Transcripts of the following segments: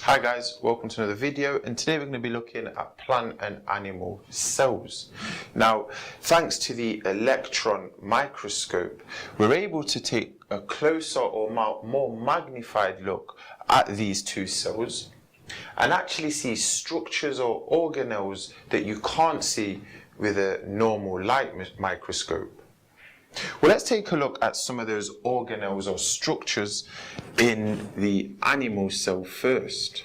Hi guys, welcome to another video, and today we're going to be looking at plant and animal cells. Now, thanks to the electron microscope, we're able to take a closer or more magnified look at these two cells and actually see structures or organelles that you can't see with a normal light microscope. Well, let's take a look at some of those organelles or structures in the animal cell first.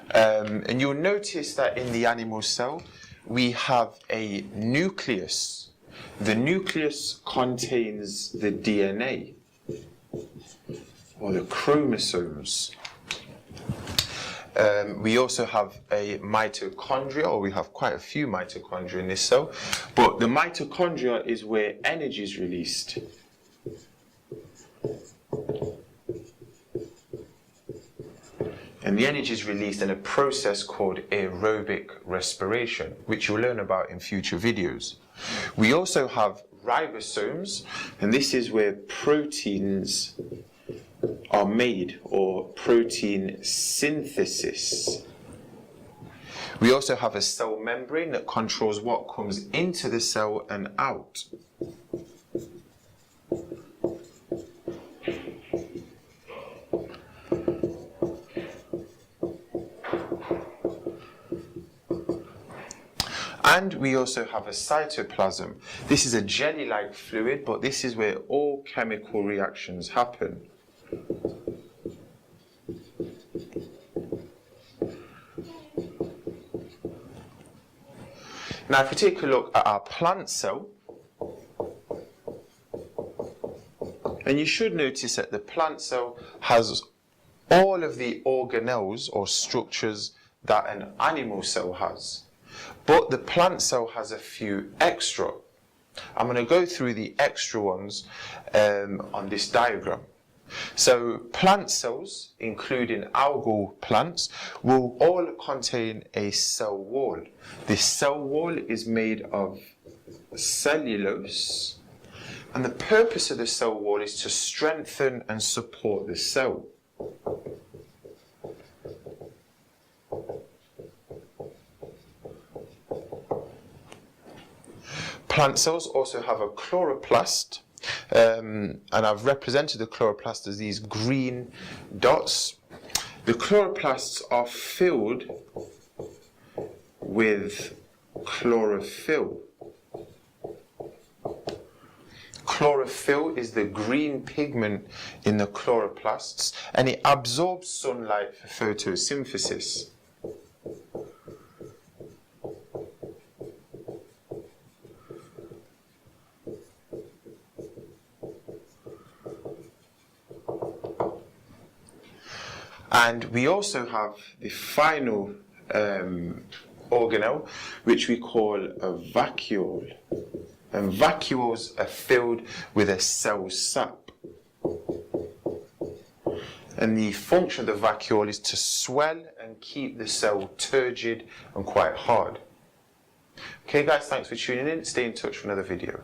And you'll notice that in the animal cell, we have a nucleus. The nucleus contains the DNA, or the chromosomes. We also have a mitochondria, or we have quite a few mitochondria in this cell, but the mitochondria is where energy is released. And the energy is released in a process called aerobic respiration, which you'll learn about in future videos. We also have ribosomes, and this is where proteins are made, or protein synthesis. We also have a cell membrane that controls what comes into the cell and out. And we also have a cytoplasm. This is a jelly-like fluid, but this is where all chemical reactions happen. Now, if we take a look at our plant cell, and you should notice that the plant cell has all of the organelles or structures that an animal cell has. But the plant cell has a few extra. I'm going to go through the extra ones on this diagram. So plant cells, including algal plants, will all contain a cell wall. This cell wall is made of cellulose, and the purpose of the cell wall is to strengthen and support the cell. Plant cells also have a chloroplast, and I've represented the chloroplast as these green dots. The chloroplasts are filled with chlorophyll. Chlorophyll is the green pigment in the chloroplasts, and it absorbs sunlight for photosynthesis. And we also have the final organelle, which we call a vacuole. And vacuoles are filled with a cell sap. And the function of the vacuole is to swell and keep the cell turgid and quite hard. Okay guys, thanks for tuning in. Stay in touch for another video.